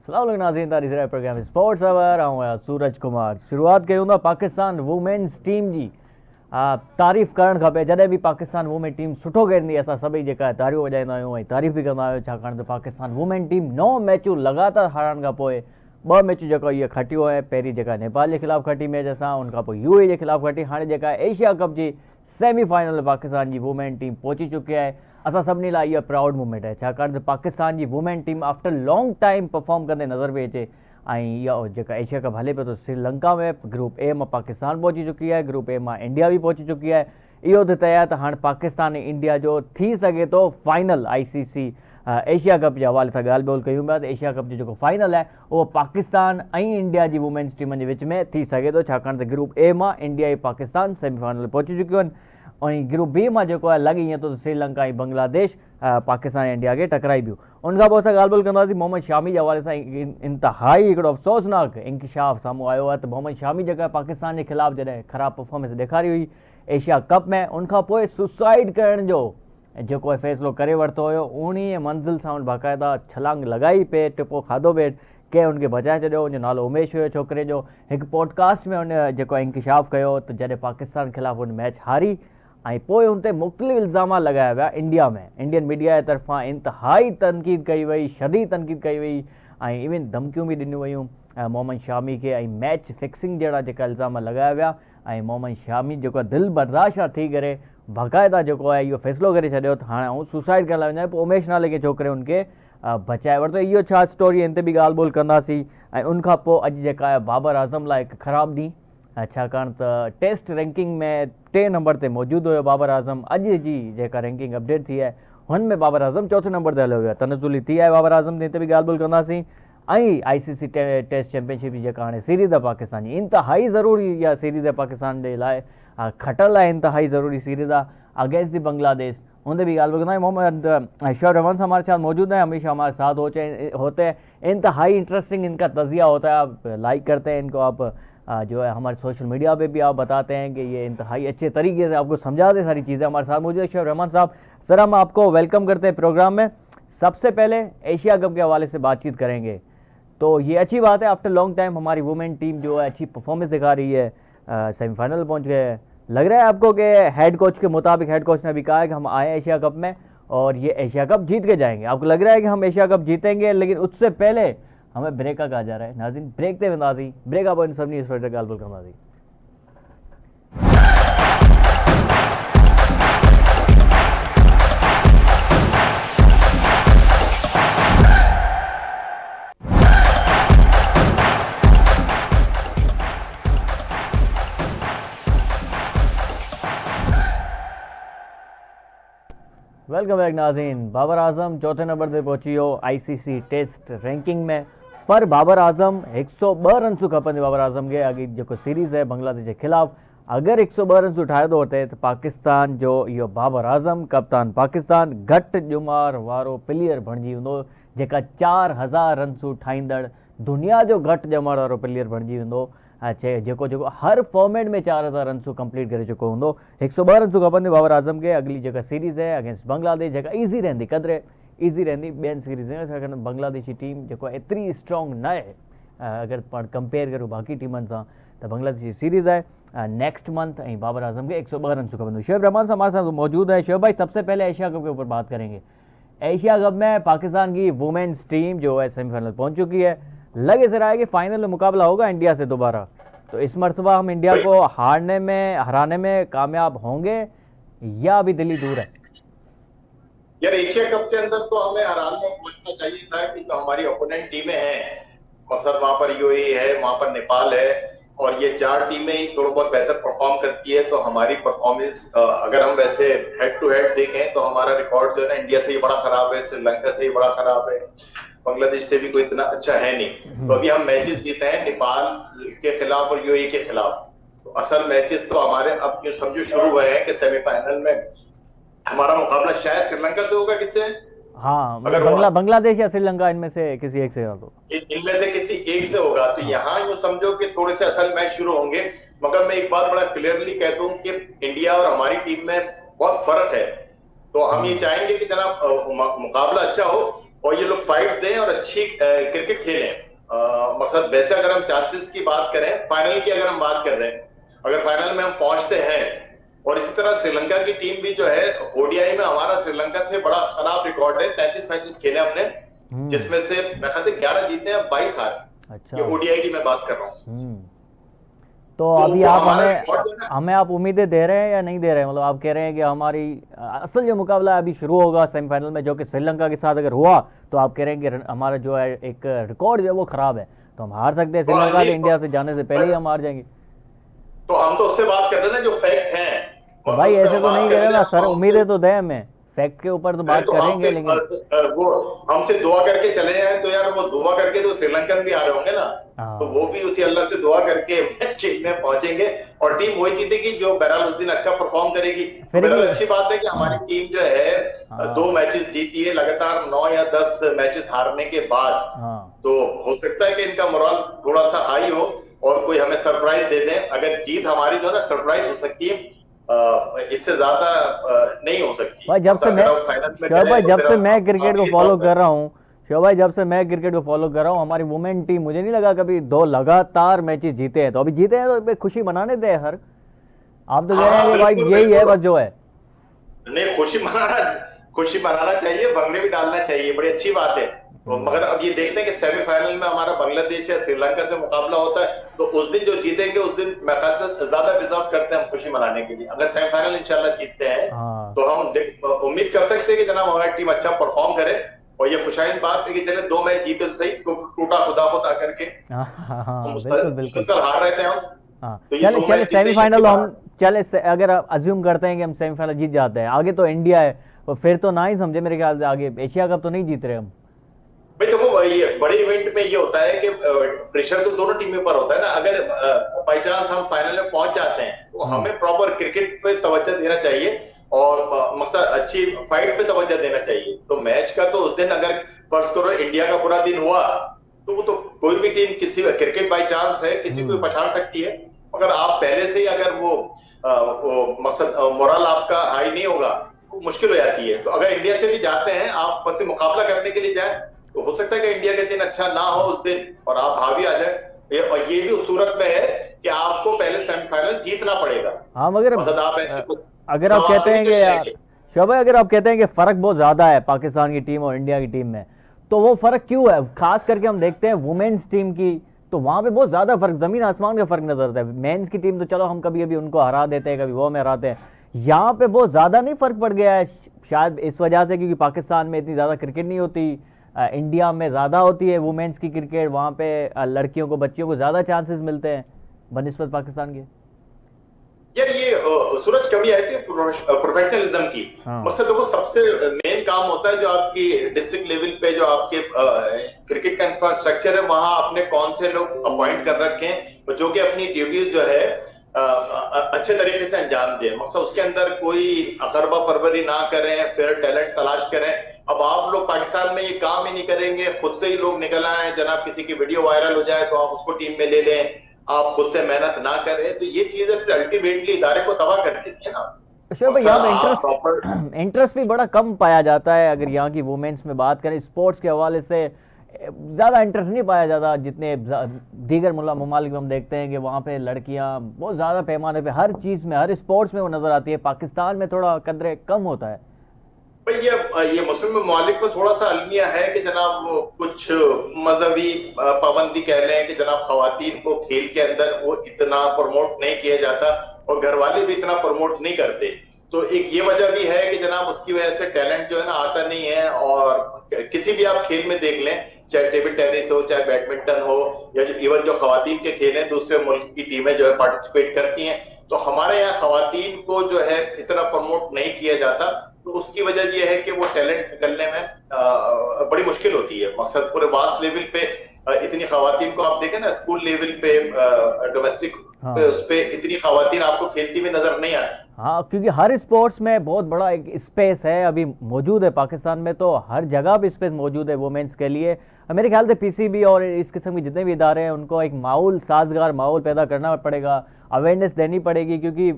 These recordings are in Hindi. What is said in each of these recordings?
सलाम नाज़रीन तारीख़ प्रोग्राम स्पोर्ट्स अवर ऐं सूरज कुमार। शुरूआत कयूं था पाकिस्तान वुमेन्स टीम जी। तारीफ़ करणु खपे जॾहिं बि पाकिस्तान वुमेन टीम सुठो खेॾंदी असां सभई जेका तारियूं वॼाईंदा आहियूं ऐं तारीफ़ बि कंदा आहियूं, छाकाणि त पाकिस्तान वुमेन टीम 9 मैचूं लगातार हारण खां पोइ 2 मैचूं जेको इहे खटियूं आहे। पहिरीं जेका नेपाल जे ख़िलाफ़ु खटी मैच असां, उनखां पोइ यूए जे ख़िलाफ़ु खटी, हाणे जेका एशिया कप जी सेमीफाइनल में पाकिस्तान जी वुमेन टीम पहुची चुकी आहे। असां सभिनी लाइ इहा प्राउड मूवमेंट आहे, छाकाणि त पाकिस्तान जी women team after long time perform कंदे नज़र पई अचे। ऐं इहा जेका एशिया कप हले पियो थो श्रीलंका में, ग्रुप ए मां पाकिस्तान पहुची चुकी आहे, ग्रुप ए मां इंडिया बि पहुची चुकी आहे। इहो त तय आहे त हाणे पाकिस्तान ऐं इंडिया जो थी सघे थो फाइनल। ICC एशिया कप जे हवाले सां ॻाल्हि ॿोल कयूं पिया त एशिया कप जो जेको फाइनल आहे उहो पाकिस्तान ऐं इंडिया जी वुमेन्स टीमनि जे विच में थी सघे थो, छाकाणि त ग्रुप ए मां इंडिया ऐं पाकिस्तान सेमीफाइनल पहुची चुकियूं आहिनि। ऐं ग्रुप बी मां जेको आहे लॻे ईअं थो त श्रीलंका ऐं बांग्लादेश पाकिस्तान ऐं इंडिया खे टकराई बियूं। उनखां पोइ असां ॻाल्हि ॿोल कंदासीं मोहम्मद शामी जे हवाले सां। इंतिहाई हिकिड़ो अफ़सोसनाक इंकशाफ साम्हूं आयो आहे त मोहम्मद शामी जेका पाकिस्तान जे ख़िलाफ़ु जॾहिं ख़राबु परफॉर्मेंस ॾेखारी हुई एशिया कप में, उनखां पोइ सुसाइड करण जो जेको आहे फ़ैसिलो करे वरितो हुयो। 19 मंज़िल सां बाक़ाइदा छलांग लॻाई पे, टिपो खाधो पे, कंहिं उनखे बचाए छॾियो। उनजो नालो उमेश हुयो छोकिरे जो। हिकु पॉडकास्ट में उन जेको इंकशाफ कयो त जॾहिं पाकिस्तान ख़िलाफ़ु उन मैच हारी ऐं पोइ हुन ते मुख़्तलिफ़ इल्ज़ाम लॻाया विया इंडिया में, इंडियन मीडिया जे तरफ़ां इंतिहाई तनक़ीद कई वई, शदीद तनक़ीद कई वई ऐं इवन धमकियूं बि ॾिनियूं वयूं मोहम्मद शामी खे, ऐं मैच फिक्सिंग जहिड़ा जेका इल्ज़ाम लॻाया विया। ऐं मोहम्मद शामी जेको दिलि बर्दाश्त थी करे बाक़ाइदा जेको आहे इहो फ़ैसिलो करे छॾियो त हाणे ऐं सुसाइड करण लाइ वञा। पोइ उमेश नाले के छोकिरे उनखे बचाए वरितो। इहो छा स्टोरी, इन ते बि ॻाल्हि ॿोल कंदासीं। ऐं उनखां पोइ अॼु जेका आहे बाबर आज़म लाइ हिकु ख़राबु ॾींहुं, छाकाणि त टेस्ट रैंकिंग में 3 नंबर ते मौजूदु हुयो बाबर आज़म। अॼु जी जेका रैंकिंग अपडेट थी आहे हुन में बाबर आज़म 4थे नंबर ते हलियो वियो आहे। तनज़ुली थी आहे बाबर आज़म, ते बि ॻाल्हि ॿोल कंदासीं। ऐं ICC टेस्ट चैंपियनशिप जी जेका हाणे सीरीज़ आहे पाकिस्तान जी, इंतिहाई ज़रूरी इहा सीरीज़ आहे पाकिस्तान जे लाइ, खटल आहे, इंतिहाई ज़रूरी सीरीज़ आहे अगेंस्ट दी बांग्लादेश। उन भी गाल बताएं मोहम्मद शोएब रहमान साहब हमारे साथ मौजूद हैं, हमेशा हमारे साथ होते हैं। इंतहाई इंटरेस्टिंग इनका तजिया होता है, आप लाइक करते हैं इनको, आप जो है हमारे सोशल मीडिया पे भी आप बताते हैं कि ये इंतहाई अच्छे तरीके से आपको समझाते सारी चीज़ें। हमारे साथ मौजूद है शोएब रहमान साहब। सर हम आपको वेलकम करते हैं प्रोग्राम में। सबसे पहले एशिया कप के हवाले से बातचीत करेंगे। तो ये अच्छी बात है, आफ्टर लॉन्ग टाइम हमारी वुमेन टीम जो है अच्छी परफॉर्मेंस दिखा रही है, सेमीफाइनल पहुंच गए हैं। लग रहा है आपको कि हेड कोच के मुताबिक, हेड कोच ने भी कहा है कि हम आए एशिया कप में और ये एशिया कप जीत के जाएंगे। आपको लग रहा है कि हम एशिया कप जीतेंगे? लेकिन उससे पहले हमें ब्रेक का कहा जा रहा है। नाज़रीन ब्रेक ते वेंदासीं, ब्रेक खां पोइ इन सभिनी इस वक़्तु ॻाल्हि ॿोल कंदासीं। वेलकम बैक नाज़रीन। बाबर आज़म 4थे नंबर ते पहुची वियो ICC टेस्ट रैंकिंग में, पर बाबर आज़म 102 रन्सूं खपंदी बाबर आज़म खे अॻे जेको सीरीज़ आहे बांग्लादेश जे ख़िलाफ़ु। अगरि 102 रन्सूं ठाहे थो वठे त पाकिस्तान जो इहो बाबर आज़म कप्तान पाकिस्तान घटि ॼुमार वारो प्लेयर बणिजी वेंदो, जेका 4000 रन्सूं ठाहींदड़ दुनिया जो घटि ॼुमार वारो प्लेयर बणिजी वेंदो, जेको हर फॉर्मेट में 4000 रन्सूं कंप्लीट करे चुको हूंदो। 102 रन्सूं खपंदी बाबर आज़म खे। अगली जेका सीरीज़ आहे अगेंस्ट बांग्लादेश, जेका ईज़ी रहंदी, क़दुरु ईज़ी रहंदी ॿियनि सीरीज़ में, छाकाणि बांग्लादेशी टीम जेको एतिरी स्ट्रॉन्ग न आहे अगरि पाण कंपेयर करूं बाक़ी टीमनि सां। त बांग्लादेशी सीरीज़ आहे नेक्स्ट मंथ ऐं बाबर आज़म के 102 रन्सूं खपंदो। शोएब रहमान साहब हमारे साथ मौजूद है। शोएब भाई, सबसे पहले एशिया कप के ऊपर बात करेंगे। एशिया कप में पाकिस्तान की वुमेन्स टीम जो है सेमीफाइनल पहुंच चुकी है। लग इस रहा है कि फाइनल में मुकाबला होगा इंडिया से दोबारा, तो इस मरतबा हम इंडिया को हराने में कामयाब होंगे या अभी दिल्ली दूर है? यार एशिया कप के अंदर तो हमें हराने में पहुंचना चाहिए था, कि जो हमारी ओपोनेंट टीमें हैं, मकसद वहां पर यूएई है, वहां पर नेपाल है, और ये 4 टीमें ही थोड़ा बहुत बेहतर परफॉर्म करती है। तो हमारी परफॉर्मेंस अगर हम वैसे हेड टू हेड देखें तो हमारा रिकॉर्ड जो है ना इंडिया से ही बड़ा खराब है, श्रीलंका से ही बड़ा खराब है, बांग्लादेश से भी कोई इतना अच्छा है नहीं। तो अभी हम मैचेस जीते हैं नेपाल के खिलाफ और यूएई के खिलाफ। तो असल मैचेस तो हमारे अब जो समझो शुरू हुए हैं कि सेमीफाइनल में हमारा मुकाबला शायद श्रीलंका से होगा। किससे? हाँ, बांग्लादेश या श्रीलंका, इनमें से किसी एक से होगा, इनमें से किसी एक से होगा। तो यहाँ यूं समझो कि थोड़े से असल मैच शुरू होंगे। मगर मैं एक बात बड़ा क्लियरली कह दूं कि इंडिया और हमारी टीम में बहुत फर्क है। तो हम ये चाहेंगे कि जनाब मुकाबला अच्छा हो, और ये लोग फाइट दें और अच्छी क्रिकेट खेलें। मकसद वैसे अगर हम चांसेस की बात करें, फाइनल की अगर हम बात कर रहे हैं, अगर फाइनल में हम पहुंचते हैं, और इसी तरह श्रीलंका की टीम भी जो है, ओडीआई में हमारा श्रीलंका से बड़ा खराब रिकॉर्ड है, 33 मैचेस खेले हमने, हम्म। जिसमें से मेरे ख्याल से 11 जीते हैं, 22 हारे। अच्छा। ये ओडीआई की मैं बात कर रहा हूँ। तो तो अभी वो आप हमारा हमें रिकॉर्ड जो है ना, हमें आप उम्मीदें दे रहे हैं या नहीं दे रहे हैं? मतलब आप कह रहे हैं कि हमारी असल जो मुकाबला है अभी शुरू होगा सेमीफाइनल में, जो कि श्रीलंका के साथ अगर हुआ, तो आप कह रहे हैं कि हमारा जो है एक रिकॉर्ड जो है वो खराब है, तो हम हार सकते हैं तो श्रीलंका के, नहीं, इंडिया से जाने से पहले ही हम हार जाएंगे। तो हम तो उससे बात कर रहे हैं ना जो फैक्ट है, तो बस भाई उस पे ऐसे हम तो नहीं बात कह कर रहे रहे ना हैं। सर, हमसे उम्मीदें तो दें हमें, फैक्ट के ऊपर तो नहीं, बात तो करेंगे हमसे लेकिन। वो हमसे दुआ करके चले जाए तो यार, वो दुआ करके तो श्रीलंकन भी आ रहे होंगे ना, तो हाँ। वो भी उसी अल्लाह से दुआ करके मैच खेलने पहुंचेंगे, और टीम वही जीतेगी जो बहरहाल उस दिन अच्छा परफॉर्म करेगी। तो फिर भी। बहरहाल अच्छी बात है कि हमारी टीम जो है दो हाँ। मैचेस जीती है लगातार, 9 या 10 मैचेस हारने के बाद। हाँ। तो हो सकता है कि इनका मोरल थोड़ा सा हाई हो और कोई हमें सरप्राइज दे दें। अगर जीत हमारी जो है ना सरप्राइज हो सकती है, इससे ज्यादा नहीं हो सकती। भाई जब से मैं अगर हम फाइनल में शोएब गए भाई तो जब फिर से हम मैं क्रिकेट को आपकी फॉलो बात कर रहा हूँ, शोएब भाई जब से मैं क्रिकेट को फॉलो कर रहा हूँ, हमारी वुमेन टीम, मुझे नहीं लगा कभी दो लगातार मैचेस जीते हैं, तो अभी जीते हैं तो एक खुशी मनाने दे हर। आप तो कह हाँ रहे हैं हाँ, कि भाई बिल्कुल यही है बिल्कुल। बस जो है। नहीं, खुशी मनाना चाहिए, भंगड़े भी डालना चाहिए, बड़ी अच्छी बात है। तो हम्म। मगर अब ये देखते हैं कि सेमीफाइनल में हमारा बांग्लादेश या श्रीलंका से मुकाबला होता है, तो उस दिन जो जीतेंगे उस दिन मेरे ख्याल से ज्यादा डिजर्व करते हैं हम खुशी मनाने के लिए। अगर सेमीफाइनल इंशाल्लाह जीतते हैं, हाँ। तो हम उम्मीद कर सकते हैं कि जनाब हमारी टीम अच्छा परफॉर्म करे। और ये खुशाइन बात है कि चले 2 मैच जीते तो सही, टूटा खुदा खुदा करके। हाँ। हाँ। तो हाँ, बिल्कुल बिल्कुल। मुसलसल हार रहे थे हम, हाँ। तो ये चले 2 चले मैच जीते, ये अच्छी सेमीफाइनल हम, बात। अगर अज्यूम करते हैं कि हम सेमीफाइनल जीत जाते हैं, आगे तो इंडिया है, और फिर तो ना ही समझे मेरे ख्याल से आगे एशिया कप तो नहीं जीत रहे हम। भाई देखो, ये बड़े इवेंट में ये होता है कि प्रेशर तो दोनों टीमों पर होता है ना। अगर बाई चांस हम फाइनल में पहुंच जाते हैं, तो हम्म। हमें प्रॉपर क्रिकेट पे तवज्जो देना चाहिए, और मकसद अच्छी फाइट पे तवज्जो देना चाहिए। तो मैच का तो उस दिन अगर फर्ज करो इंडिया का बुरा दिन हुआ, तो वो तो कोई भी टीम, किसी क्रिकेट बाई चांस है, किसी को हम्म। पछाड़ सकती है। मगर आप पहले से ही अगर वो मकसद मोरल आपका हाई नहीं होगा, तो मुश्किल हो जाती है। तो अगर इंडिया से भी जाते हैं आप, बस मुकाबला करने के लिए जाए, तो हो सकता है कि इंडिया के दिन अच्छा ना हो उस दिन और आप हावी आ जाए। और ये भी उस सूरत में है कि आपको पहले सेमीफाइनल जीतना पड़ेगा। हाँ मगर मतलब आप ऐसे अगर आप गवाह कहते से हैं नहीं कि चले यार, जाएंगे। शोभा अगर आप कहते हैं कि फ़र्क बहुत ज़्यादा है पाकिस्तान की टीम और इंडिया की टीम में, तो वो फ़र्क क्यों है? खास करके हम देखते हैं वुमेन्स टीम की, तो वहाँ पे बहुत ज़्यादा फ़र्क, ज़मीन आसमान का फ़र्क नजर आता है। मेंस की टीम तो चलो हम कभी कभी उनको हरा देते हैं, कभी वो में हराते हैं, यहाँ पे बहुत ज़्यादा नहीं फ़र्क पड़ गया है? शायद इस वजह से क्योंकि पाकिस्तान में इतनी ज़्यादा क्रिकेट नहीं होती, इंडिया में ज़्यादा होती है वुमेन्स की क्रिकेट, वहाँ पे लड़कियों को, बच्चियों को ज़्यादा चांसेस मिलते हैं बनस्बत पाकिस्तान के। यार ये सूरज कमी आई थी प्रोफेशनलिज्म की। हाँ। मकसद देखो, सबसे मेन काम होता है जो आपकी डिस्ट्रिक्ट लेवल पे जो आपके क्रिकेट का इंफ्रास्ट्रक्चर है, वहां आपने कौन से लोग अपॉइंट कर रखे हैं जो कि अपनी ड्यूटीज जो है अच्छे तरीके से अंजाम दें। मकसद उसके अंदर कोई अकरबा परवरी ना करें, फिर टैलेंट तलाश करें। अब आप लोग पाकिस्तान में ये काम ही नहीं करेंगे, खुद से ही लोग निकल आए, जनाब किसी की वीडियो वायरल हो जाए तो आप उसको टीम में ले लें, आप खुद से मेहनत ना करें, तो ये चीजें फिर अल्टीमेटली इदारे को तबाह कर देती है ना। शोएब भाई मकसद यहाँ पे आप प्रॉपर इंटरेस्ट इंटरेस्ट भी बड़ा कम पाया जाता है। अगर यहाँ की वुमेन्स में बात करें, स्पोर्ट्स के हवाले से ज़्यादा इंटरेस्ट नहीं पाया जाता, जितने दीगर ममालिक में हम देखते हैं कि वहाँ पे लड़कियाँ बहुत ज़्यादा पैमाने पे हर चीज़ में, हर स्पोर्ट्स में वो नज़र आती है। पाकिस्तान में थोड़ा कदरे कम होता है। भाई, ये मुस्लिम ममालिक में थोड़ा सा अलमिया है कि जनाब वो कुछ मजहबी पाबंदी कह लें कि जनाब खवातीन को खेल के अंदर वो इतना प्रमोट नहीं किया जाता, और घर वाले भी इतना प्रमोट नहीं करते। तो एक ये वजह भी है कि जनाब उसकी वजह से टैलेंट जो है ना आता नहीं है। और किसी भी आप खेल में देख लें, चाहे टेबल टेनिस हो, चाहे बैडमिंटन हो, या जो इवन जो खवातीन के खेल हैं दूसरे मुल्क की टीमें जो है पार्टिसिपेट करती हैं, तो हमारे यहाँ खवातीन को जो है इतना प्रमोट नहीं किया जाता। तो उसकी वजह यह है कि वो टैलेंट निकलने में बड़ी मुश्किल होती है। मकसद पूरे वास्ट लेवल पे इतनी खवातीन को आप देखें ना, स्कूल लेवल पे, डोमेस्टिक पे, हाँ। उस पे इतनी खवातीन आपको खेलती हुई नजर नहीं आती। हाँ, क्योंकि हर स्पोर्ट्स में बहुत बड़ा एक स्पेस है अभी मौजूद है पाकिस्तान में, तो हर जगह पे स्पेस मौजूद है वुमेन्स के लिए। मेरे ख्याल से पीसीबी और इस किस्म के जितने भी इदारे हैं उनको एक माहौल, साजगार माहौल पैदा करना पड़ेगा, अवेयरनेस देनी पड़ेगी, क्योंकि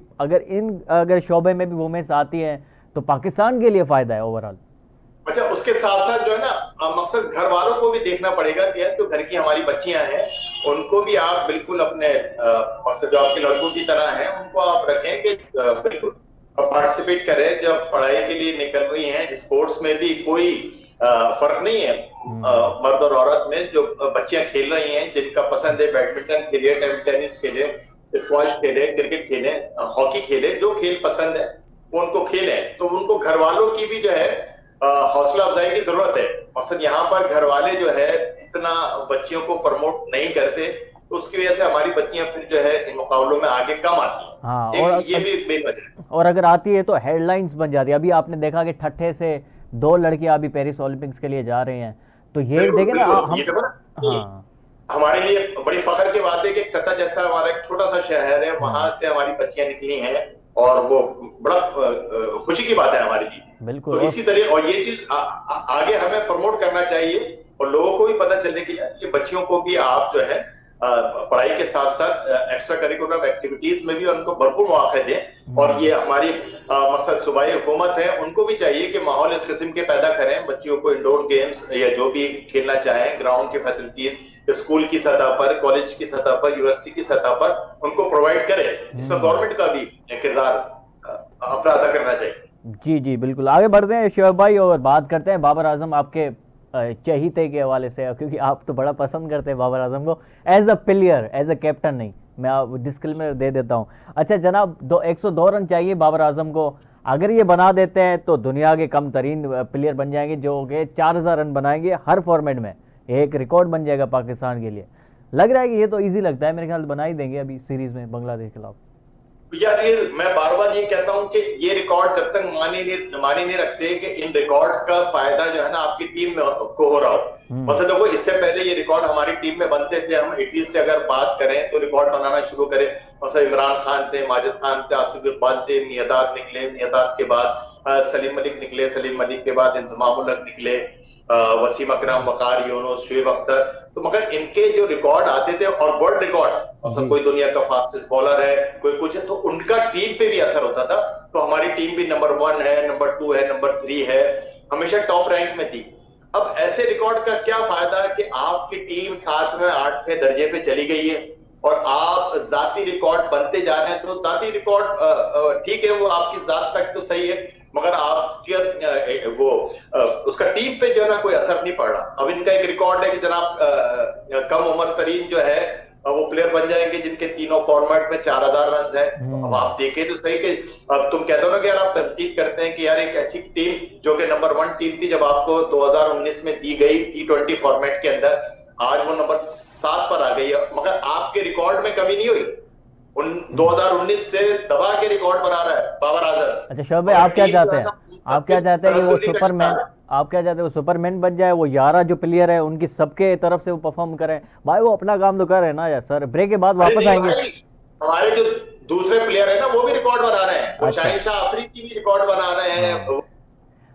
अगर शोबे में भी वुमेन्स आती हैं तो पाकिस्तान के लिए फ़ायदा है ओवरऑल। अच्छा, उसके साथ साथ जो है ना, मकसद घर वालों को भी देखना पड़ेगा कि यार जो घर की हमारी बच्चियां हैं उनको भी आप बिल्कुल अपने मकसद जो आपके लड़कों की तरह हैं उनको आप रखें कि बिल्कुल पार्टिसिपेट करें। जब पढ़ाई के लिए निकल रही हैं, स्पोर्ट्स में भी कोई फर्क नहीं है मर्द और औरत में। जो बच्चियां खेल रही हैं, जिनका पसंद है बैडमिंटन खेले, टेबल टेनिस खेले, स्क्वॉश खेले, क्रिकेट खेले, हॉकी खेले, जो खेल पसंद है वो उनको खेलें। तो उनको घर वालों की भी जो है हौसला अफजाई की जरूरत है। मकसद यहाँ पर घर वाले जो है इतना बच्चियों को प्रमोट नहीं करते, तो उसकी वजह से हमारी बच्चियां फिर जो है इन मुकाबलों में आगे कम आती हैं। हाँ, ये भी एक मेन वजह है। और अगर आती है तो हेडलाइंस बन जाती है। अभी आपने देखा कि ठट्ठे से 2 लड़कियां अभी पेरिस ओलंपिक्स के लिए जा रही हैं, तो ये बिल्कुल देखे ना बिल्कुल, हम। ये देखो ना कि हाँ। हमारे लिए बड़ी फख्र की बात है कि टटा जैसा हमारा एक छोटा सा शहर है, वहां हम्म, से हमारी बच्चियां निकली हैं, और वो बड़ा खुशी की बात है हमारे लिए। बिल्कुल। तो इसी तरह, और ये चीज आगे हमें प्रमोट करना चाहिए, और लोगों को भी पता चले कि यार ये बच्चियों को भी आप जो है पढ़ाई के साथ साथ एक्स्ट्रा करिकुलर एक्टिविटीज में भी उनको भरपूर मौके दें। और ये हमारी मकसद सूबाई हुकूमत है, उनको भी चाहिए कि माहौल इस किस्म के पैदा करें, बच्चियों को इंडोर गेम्स या जो भी खेलना चाहें, ग्राउंड की फैसिलिटीज स्कूल की सतह पर, कॉलेज की सतह पर, यूनिवर्सिटी की सतह पर उनको प्रोवाइड करें। इसमें गवर्नमेंट का भी किरदार अपना अदा करना चाहिए। जी जी बिल्कुल, आगे बढ़ते हैं शोएब भाई और बात करते हैं बाबर आजम आपके चहीते के हवाले से, क्योंकि आप तो बड़ा पसंद करते हैं बाबर आजम को as a player, as a captain नहीं। मैं आप डिस्क्लेमर दे देता हूँ। अच्छा जनाब, 102 रन चाहिए बाबर आजम को। अगर ये बना देते हैं तो दुनिया के कम तरीन प्लेयर बन जाएंगे, जो कि 4000 रन बनाएंगे हर फॉर्मेट में। एक रिकॉर्ड बन जाएगा पाकिस्तान के लिए। लग रहा है कि ये तो इजी लगता है, मेरे ख्याल बना ही देंगे अभी सीरीज में बांग्लादेश के खिलाफ। यार ये मैं बार बार ये कहता हूं कि ये रिकॉर्ड जब तक मानी नहीं रखते कि इन रिकॉर्ड्स का फायदा जो है ना आपकी टीम को हो रहा हो। मतलब देखो, इससे पहले ये रिकॉर्ड हमारी टीम में बनते थे। हम 80 से अगर बात करें तो रिकॉर्ड बनाना शुरू करें, मतलब इमरान खान थे, माजिद खान थे, आसिफ इकबाल थे, मियादाद निकले, मियादाद के बाद सलीम मलिक निकले, सलीम मलिक के बाद इंजमाम उल हक निकले, वसीम अकरम, वकार यूनुस, शुएब अख्तर। तो मगर इनके जो रिकॉर्ड आते थे, और वर्ल्ड रिकॉर्ड, मतलब कोई दुनिया का फास्टेस्ट बॉलर है, कोई कुछ है, तो उनका टीम पे भी असर होता था। तो हमारी टीम भी नंबर 1 है, नंबर 2 है, नंबर 3 है, हमेशा टॉप रैंक में थी। अब ऐसे रिकॉर्ड का क्या फायदा कि आपकी टीम 7वें 8वें दर्जे पे चली गई है और आप जाती रिकॉर्ड बनते जा रहे हैं। तो जाती रिकॉर्ड ठीक है, वो आपकी जात तक तो सही है, मगर आपके वो उसका टीम पे जो है ना कोई असर नहीं पड़ रहा। अब इनका एक रिकॉर्ड है कि जनाब कम उम्र तरीन जो है वो प्लेयर बन जाएंगे जिनके तीनों फॉर्मेट में 4000 रन है। तो अब आप देखें तो सही कि अब तुम कहते हो ना कि यार आप तनकीद करते हैं कि यार एक ऐसी टीम जो कि नंबर 1 टीम थी जब आपको 2019 में दी गई T20 फॉर्मेट के अंदर, आज वो नंबर 7 पर आ गई है, मगर आपके रिकॉर्ड में कमी नहीं हुई। 2019 से दबा के रिकॉर्ड बना रहा है बाबर आजम। अच्छा शोएब भाई, आप क्या चाहते हैं? आप क्या चाहते हैं कि वो सुपरमैन, आप क्या चाहते हैं वो सुपरमैन बन जाए, वो 11 जो प्लेयर है उनकी सबके तरफ से वो परफॉर्म करें? भाई वो अपना काम तो कर रहे हैं ना यार। सर ब्रेक के बाद वापस आएंगे। हमारे जो दूसरे प्लेयर है ना वो भी रिकॉर्ड बना रहे हैं, वो अच्छा। शाहिन शाह अफरीदी भी रिकॉर्ड बना रहे हैं।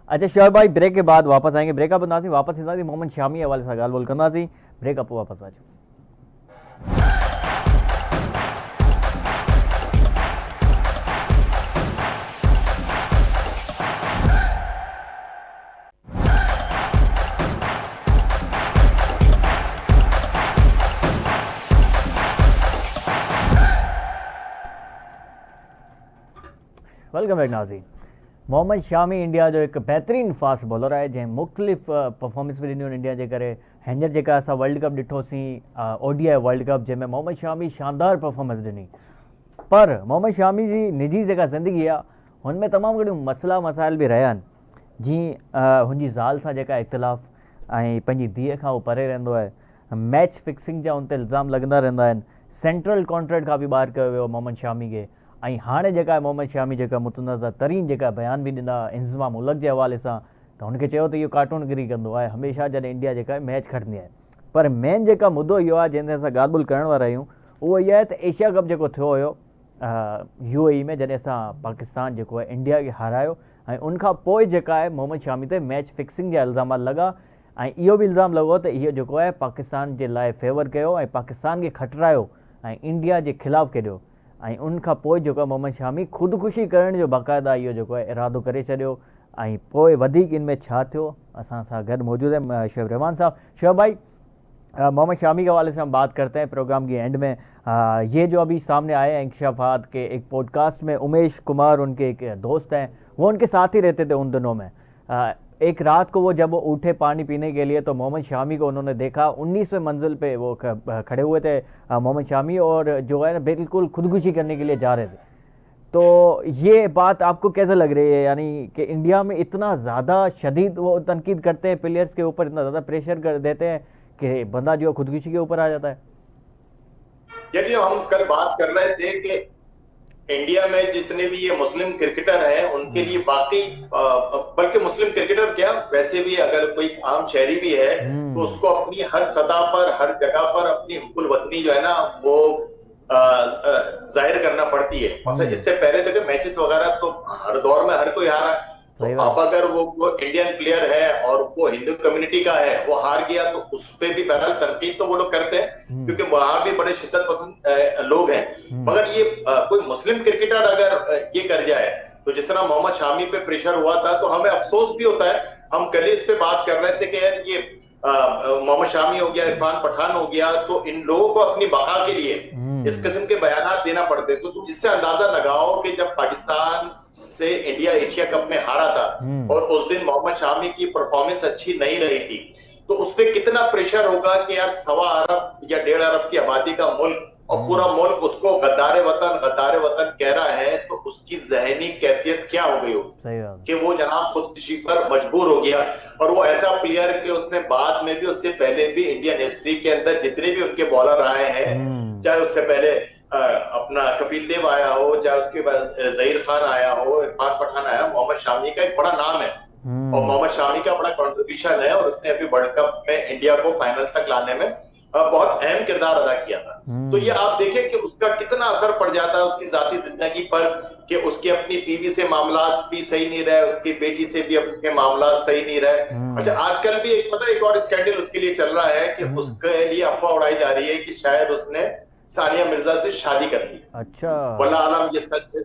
अच्छा शोएब भाई, ब्रेक के बाद वापस आएंगे। ब्रेकअप बंदा सी वापस इंदा सी मोहम्मद शामी हवाले से गाल बोल करना सी। ब्रेकअप वापस आ जाओ। वेलकम बैक नाज़रीन। मोहम्मद शामी इंडिया जो एक बेहतरीन फास्ट बॉलर है, जंहिं मुख़्तलिफ़ परफॉर्मेंस भी ॾिनियूं इंडिया जे करे। हींअर जेका असां वर्ल्ड कप ॾिठोसीं ODI वर्ल्ड कप, जंहिंमें मोहम्मद शामी शानदार परफॉर्मेंस ॾिनी। पर मोहम्मद शामी जी निजी जेका ज़िंदगी आहे हुन में तमामु घणियूं मसइला मसाइल बि रहिया आहिनि। जीअं हुनजी ज़ाल सां जेका इख़्तिलाफ़ ऐं पंहिंजी धीअ खां उहो परे रहंदो आहे। मैच फिक्सिंग जा उन ते इल्ज़ाम लॻंदा रहंदा आहिनि। सेंट्रल कॉन्ट्रैक्ट खां बि ॿाहिरि कयो वियो मोहम्मद शामी खे। ऐं हाणे जेका आहे मोहम्मद शामी जेका मुतनज़ा तरीन जेका बयान बि ॾिना इंज़माम उल हक जे हवाले सां, त हुनखे चयो त इहो कार्टूनगिरी कंदो आहे हमेशह जॾहिं इंडिया जेका आहे मैच खटंदी आहे। पर मेन जेका मुद्दो इहो आहे जंहिं ते असां ॻाल्हि ॿोल करण वारा आहियूं, उहो इहा आहे त एशिया कप जेको थियो हुयो UAE में, जॾहिं असां पाकिस्तान जेको आहे इंडिया खे हारायो, ऐं उनखां पोइ जेका आहे मोहम्मद शामी ते मैच फिक्सिंग जा इल्ज़ाम लॻा। ऐं इहो बि इल्ज़ाम लॻो त इहो जेको आहे पाकिस्तान जे लाइ फेवर कयो ऐं पाकिस्तान खे खटरायो ऐं इंडिया जे ख़िलाफ़ु खेॾियो। ऐं उनखां पोइ जेको आहे मोहम्मद शामी ख़ुदिकुशी करण जो बाक़ाइदा इहो जेको आहे इरादो करे छॾियो। ऐं पोइ वधीक इन में छा थियो। असां सां गॾु मौजूदु है शोएब रहमान साहब। शोएब भाई, मोहम्मद शामी के हवाले से हम बात करते हैं प्रोग्राम की एंड में। ये जो अभी सामने आए हैं इंकशाफात के एक पॉडकास्ट में, उमेश कुमार उनके एक दोस्त हैं, वो उनके साथ ही रहते थे उन दिनों में। एक रात को वो जब वो उठे पानी पीने के लिए तो मोहम्मद शामी को उन्होंने देखा 19वें मंजिल पे वो खड़े हुए थे मोहम्मद शामी, और जो है ना बिल्कुल खुदकुशी करने के लिए जा रहे थे। तो ये बात आपको कैसे लग रही है, यानी कि इंडिया में इतना ज़्यादा शदीद वो तनकीद करते हैं प्लेयर्स के ऊपर, इतना ज़्यादा प्रेशर कर देते हैं कि बंदा जो खुदकुशी के ऊपर आ जाता है। यदि हम कल बात कर रहे थे कि इंडिया में जितने भी ये मुस्लिम क्रिकेटर हैं उनके लिए बाकी बल्कि मुस्लिम क्रिकेटर क्या, वैसे भी अगर कोई आम शहरी भी है तो उसको अपनी हर सतह पर, हर जगह पर अपनी हुब्बुल वतनी जो है ना वो जाहिर करना पड़ती है। मतलब इससे पहले देखो मैचेस वगैरह तो हर दौर में हर कोई हारा है। तो अब अगर वो इंडियन प्लेयर है और वो हिंदू कम्युनिटी का है, वो हार गया तो उस पर भी बहरहाल तनकीद तो वो लोग करते हैं क्योंकि वहां भी बड़े शिद्दत पसंद लोग हैं। मगर ये कोई मुस्लिम क्रिकेटर अगर ये कर जाए तो जिस तरह मोहम्मद शामी पे प्रेशर हुआ था तो हमें अफसोस भी होता है। हम कल इस पे बात कर रहे थे कि यार ये मोहम्मद शामी हो गया, इरफान पठान हो गया, तो इन लोगों को अपनी बका के लिए इस किस्म के बयान देना पड़ते। तो तुम इससे अंदाजा लगाओ कि जब पाकिस्तान से इंडिया एशिया कप में हारा था और उस दिन मोहम्मद शामी की परफॉर्मेंस अच्छी नहीं रही थी, तो उस पर कितना प्रेशर होगा कि यार 1.25 अरब या 1.5 अरब की आबादी का मुल्क और पूरा मुल्क उसको गद्दारे वतन कह रहा है, तो उसकी जहनी कैफियत क्या हो गई हो कि वो जनाब खुदकुशी पर मजबूर हो गया। और वो ऐसा प्लेयर कि उसने बाद में भी, उससे पहले भी इंडियन हिस्ट्री के अंदर जितने भी उनके बॉलर आए हैं, चाहे उससे पहले अपना कपिल देव आया हो, चाहे उसके बाद जहीर खान आया हो, इरफान पठान आया, मोहम्मद शामी का एक बड़ा नाम है और मोहम्मद शामी का बड़ा कंट्रीब्यूशन है और उसने अभी वर्ल्ड कप में इंडिया को फाइनल तक लाने में बहुत अहम किरदार अदा किया था। तो ये आप देखें कि उसका कितना असर पड़ जाता है उसकी जाती जिंदगी पर, कि उसकी अपनी बीवी से मामला भी सही नहीं रहे, उसकी बेटी से भी अपने मामला सही नहीं रहे। अच्छा, आजकल भी एक और स्कैंडल उसके लिए चल रहा है कि उसके लिए अफवाह उड़ाई जा रही है कि शायद उसने सानिया मिर्जा से शादी कर ली। अच्छा, वल्लाह आलम ये सच है।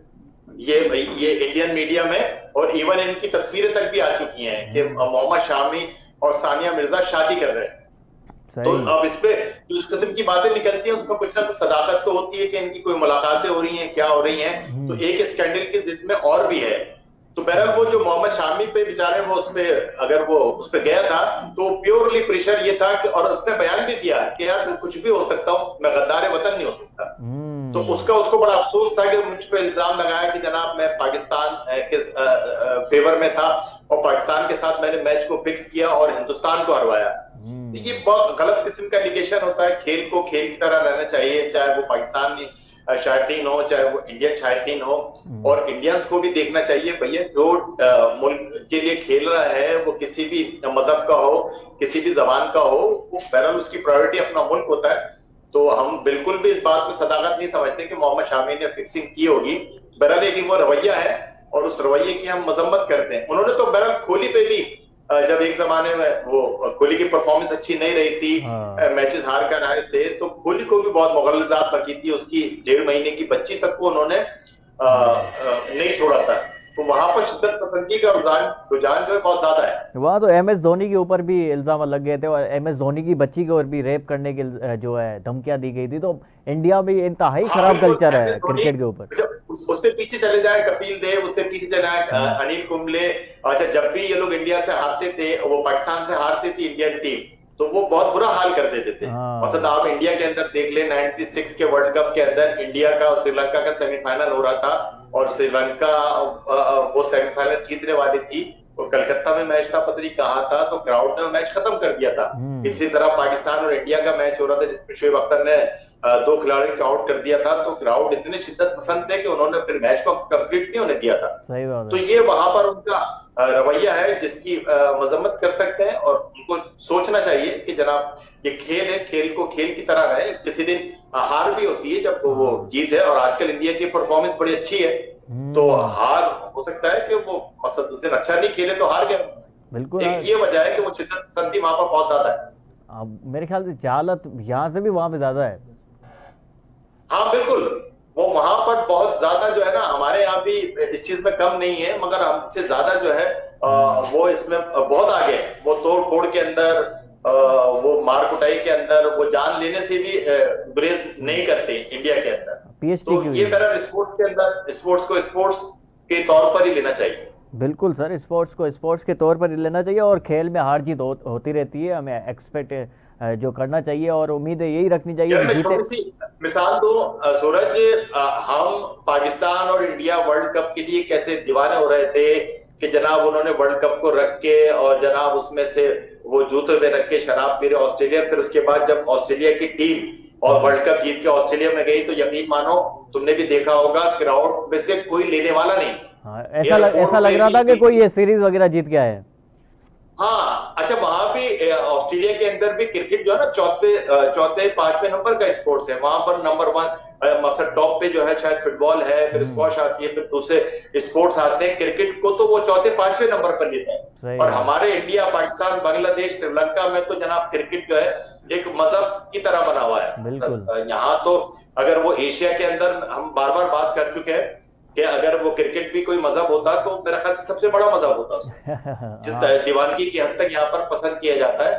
ये इंडियन मीडिया में और इवन इनकी तस्वीरें तक भी आ चुकी हैं कि मोहम्मद शामी और सानिया मिर्जा शादी कर रहे हैं। तो अब इस पे इस किस्म की बातें निकलती हैं, उसमें कुछ ना कुछ सदाकत तो होती है कि इनकी कोई मुलाकातें हो रही हैं, क्या हो रही हैं। तो एक स्कैंडल की जिद में और भी है। तो बहरहाल वो जो मोहम्मद शामी पे बेचारे वो अगर वो उस पे गया था तो प्योरली प्रेशर ये था कि, और उसने बयान भी दिया कि यार मैं कुछ भी हो सकता हूँ, मैं गद्दारे वतन नहीं हो सकता। तो उसको बड़ा अफसोस था कि मुझ पे इल्जाम लगाया कि जनाब मैं पाकिस्तान के फेवर में था और पाकिस्तान के साथ मैंने मैच को फिक्स किया और हिंदुस्तान को हरवाया। ये बहुत गलत किस्म का इंडिकेशन होता है। खेल को खेल की तरह रहना चाहिए, चाहे वो पाकिस्तानी शायकीन हो चाहे वो इंडियन शायकीन हो, और इंडियंस को भी देखना चाहिए भैया जो मुल्क के लिए खेल रहा है वो किसी भी मजहब का हो, किसी भी जबान का हो, वो बहरहाल उसकी प्रायोरिटी अपना मुल्क होता है। तो हम बिल्कुल भी इस बात में सदाकत नहीं समझते कि मोहम्मद शामी ने फिक्सिंग की होगी। बहरहाल लेकिन वो रवैया है और उस रवैये की हम मजम्मत करते हैं। उन्होंने तो बहरहाल कोहली पे भी, जब एक जमाने में वो कोहली की परफॉर्मेंस अच्छी नहीं रही थी, मैचेस हार कर आए थे, तो कोहली को भी बहुत मुगलजात बकी थी, उसकी 1.5 महीने की बच्ची तक को उन्होंने नहीं छोड़ा था। तो वहां पर शिद्दत पसंदी का रुझान जो है बहुत ज्यादा है। वहाँ तो MS धोनी के ऊपर भी इल्जाम लग गए थे और MS धोनी की बच्ची के ऊपर भी रेप करने की जो है धमकियां दी गई थी। तो इंडिया में इंतहाई खराब कल्चर है क्रिकेट के ऊपर। उससे पीछे चले जाए कपिल देव, उससे पीछे चले जाए अनिल कुंबले। अच्छा, जब भी ये लोग इंडिया से हारते थे, वो पाकिस्तान से हारती थी इंडियन टीम, तो वो बहुत बुरा हाल कर देते थे। मतलब आप इंडिया के अंदर देख ले, 96 के वर्ल्ड कप के अंदर इंडिया का और श्रीलंका का सेमीफाइनल हो रहा था और श्रीलंका वो सेमीफाइनल जीतने वाली थी और कलकत्ता में मैच था, पता नहीं कहा था, तो क्राउड ने मैच खत्म कर दिया था। इसी तरह पाकिस्तान और इंडिया का मैच हो रहा था जिसमें शोएब अख्तर ने 2 खिलाड़ियों को आउट कर दिया था, तो क्राउड इतने शिद्दत पसंद थे कि उन्होंने फिर मैच को कंप्लीट नहीं होने दिया था। सही बात है। तो ये वहां पर उनका रवैया है जिसकी मजम्मत कर सकते हैं और उनको सोचना चाहिए कि जनाब ये खेल है, खेल को खेल की तरह रहे। किसी दिन हार भी होती है जब वो जीत है, और आजकल इंडिया की परफॉर्मेंस बड़ी अच्छी है, तो हार हो सकता है कि वो मकसद उस दिन अच्छा नहीं खेले तो हार गए। बिल्कुल, एक ये वजह है कि वो शिद्दत पसंदी वहां पर बहुत ज्यादा है। अब मेरे ख्याल से जहालत यहाँ से भी वहां पे ज्यादा है। हाँ बिल्कुल, वो वहां पर बहुत ज्यादा जो है ना, हमारे यहाँ भी इस चीज में कम नहीं है, मगर हमसे ज्यादा जो है वो इसमें बहुत आगे है। वो तोड़ फोड़ के अंदर, वो मार कुटाई के अंदर, वो जान लेने से भी गुरेज नहीं करते इंडिया के अंदर। पीएचडी तो की ये हुई है। मेरा स्पोर्ट्स के अंदर, स्पोर्ट्स को स्पोर्ट्स के तौर पर ही लेना चाहिए। बिल्कुल सर, स्पोर्ट्स को स्पोर्ट्स के तौर पर ही लेना चाहिए और खेल में हार जीत होती रहती है, हमें एक्सपेक्ट जो करना चाहिए और उम्मीदें यही रखनी चाहिए यार कि मैं जीते। छोटी सी मिसाल दूं सूरज, हम पाकिस्तान और इंडिया वर्ल्ड कप के लिए कैसे दीवाने हो रहे थे कि जनाब उन्होंने वर्ल्ड कप को रख के, और जनाब उसमें से वो जूते में रख के शराब पी रहे ऑस्ट्रेलिया। फिर उसके बाद जब ऑस्ट्रेलिया की टीम और वर्ल्ड कप जीत के ऑस्ट्रेलिया में गई, तो यकीन मानो, तुमने भी देखा होगा, क्राउड में से कोई लेने वाला नहीं। हाँ, एयरपोर्ट ऐसा लग पे रहा था कि भी, कोई ये सीरीज वगैरह जीत गया है। हाँ अच्छा, वहां भी ऑस्ट्रेलिया के अंदर भी क्रिकेट जो है ना, चौथे पांचवें नंबर का स्पोर्ट्स है। वहां पर नंबर 1 मकसद टॉप पे जो है शायद फुटबॉल है, फिर स्क्वॉश आती है, फिर दूसरे स्पोर्ट्स आते हैं। क्रिकेट को तो वो चौथे पांचवें नंबर पर लेते हैं। और हमारे इंडिया, पाकिस्तान, बांग्लादेश, श्रीलंका में तो जनाब क्रिकेट जो है एक मजहब की तरह बना हुआ है। यहाँ तो अगर वो एशिया के अंदर, हम बार बार बात कर चुके हैं कि अगर वो क्रिकेट भी कोई मजहब होता तो मेरा ख्याल से सबसे बड़ा मजहब होता उसमें, जिस दीवानगी की हद तक यहाँ पर पसंद किया जाता है।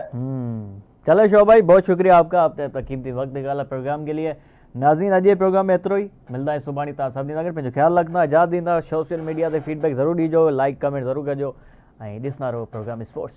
चलो शोभ भाई, बहुत शुक्रिया आपका, आपने अपना कीमती वक्त निकाला प्रोग्राम के लिए। नाज़रीन, अॼु प्रोग्राम में एतिरो ई। मिलंदा आहियूं सुभाणे। तव्हां सभिनी सां गॾु पंहिंजो ख़्यालु रखंदा, आज़ादु ॾींदा, सोशल मीडिया ते फीडबैक ज़रूरु ॾिजो, लाइक कमेंट ज़रूरु कजो ऐं ॾिसंदा रहो प्रोग्राम स्पोर्ट्स।